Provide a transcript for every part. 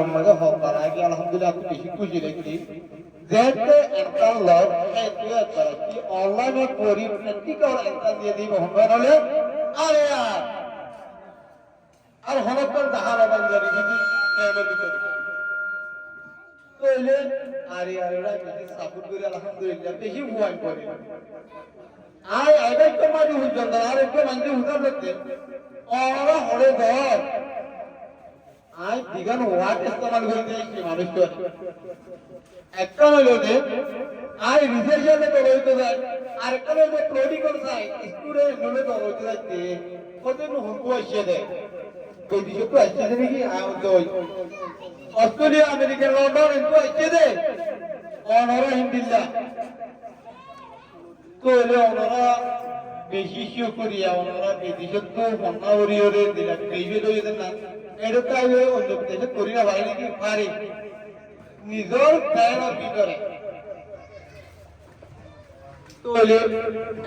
আমাকে হক করা কি আলহামদুলিল্লাহ আমি বেশি খুশি দেখছি যেতে একটা লোক এত একবার কি অনলাইনে করি প্র্যাকটিক্যাল একটা দিয়ে দিব হবে হলে আরে আর হলকর দাহার বাঙ্গালি কিন্তু প্রেমের ভিতরে কইলে আরে আরে বেশি সাপোর্ট করে আলহামদুলিল্লাহ বেশি হুয়াই করে আয় আইবাই তো মাঝে হুজন্দ আর একটু মাঝে হুজার লাগতে ওরা হলে ধর আয় দিগান ওয়াট ইস্তেমাল করে দিয়েছি মানুষটা একটা হলো যে আয় রিসার্চারে তো হইতে যায় আর একটা হলো যে প্রোডিকল চাই স্টুডেন্ট হলে তো হইতে যাচ্ছে কতদিন হুকু আসছে দেয় কই দিশে তো আসছে নাকি অস্ট্রেলিয়া আমেরিকা লন্ডন একটু আসছে দেয় অনরা হিন্দিল্লা তো এলে অনরা বেশি শিও করিয়া ওনারা বিদেশত ফন্না ওরিয়রে দিলাম এইবে লইতে না এটা তাই অন্য দেশে করি না ভাই নাকি পারে নিজর দায়রা ভিতরে তো এলে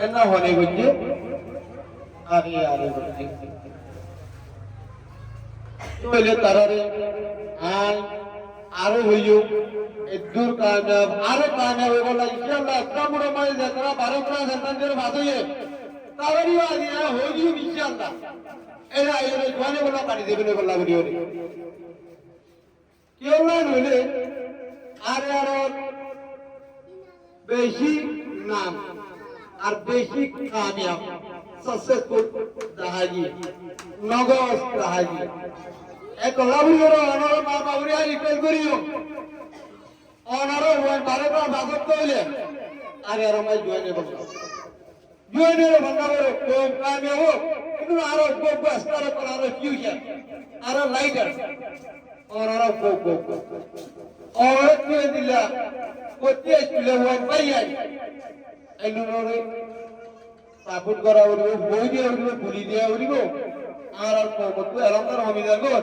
এনা হনে গঞ্জে আরে আরে গঞ্জে তো এলে তারারে আই আরো হইও এদুর কাময়াব আরো কাময়াব হইব না ইনশাআল্লাহ একটা বড় মাইল যারা 12 ক্লাস সন্তানদের বাদয়ে তারই আলিয়া হইও ইনশাআল্লাহ এরা এর জোয়ানে বলা কাটি দেবে বলা ভিডিও রে কি হলো নইলে আরে আরো বেশি নাম আর বেশি কাময়াব সাকসেসফুল দাহাজি নগস দাহাজি এক লাভুর অনর মা বাবুরিয়া রিকোয়েস্ট করিও অনর ওই 12 ক্লাস বাদত কইলে আরে আর মাই জোয়ানে বলা জোয়ানে বলা করে কোন কামে হোক কিন্তু আরো গোপ স্টার করে আরো ফিউচার আরো লাইটার অনর গোপ অনর কি দিলা কোটি আসলে ওই পাইয়াই এনুরে সাপোর্ট করা হইব বই দিয়া হইব গুলি দিয়া হইব আর আর কত এলাকার হমিদার গো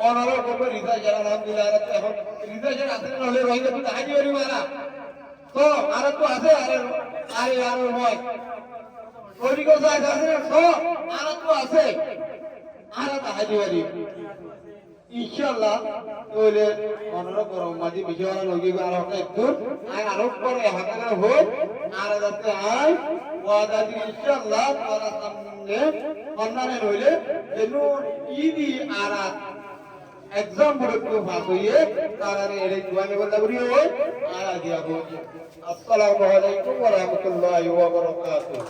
অনর গোপ রিসার্চ আলহামদুলিল্লাহ এখন রিসার্চ আছে নহলে রহিবে তো হাজি হইব না তো আর তো আছে আরে আরে আর হয় পরিকল্পনা আছে তো আর তো আছে আর তো হাজি হইব ইনশাআল্লাহ তাহলে অনর গরম মাঝে বিজয় লগি আর একটু আর করে হাতানা হোক আর যাতে আই ওয়াদা দি ইনশাআল্লাহ তারা সামনে সম্মানে রইলে যেন ইদি আর এক্সাম বড় ভাগ হইয়ে তারারে এর জোয়ানে বলা করিও আর দিয়া গো আসসালামু আলাইকুম ওয়া রাহমাতুল্লাহি ওয়া বারাকাতুহু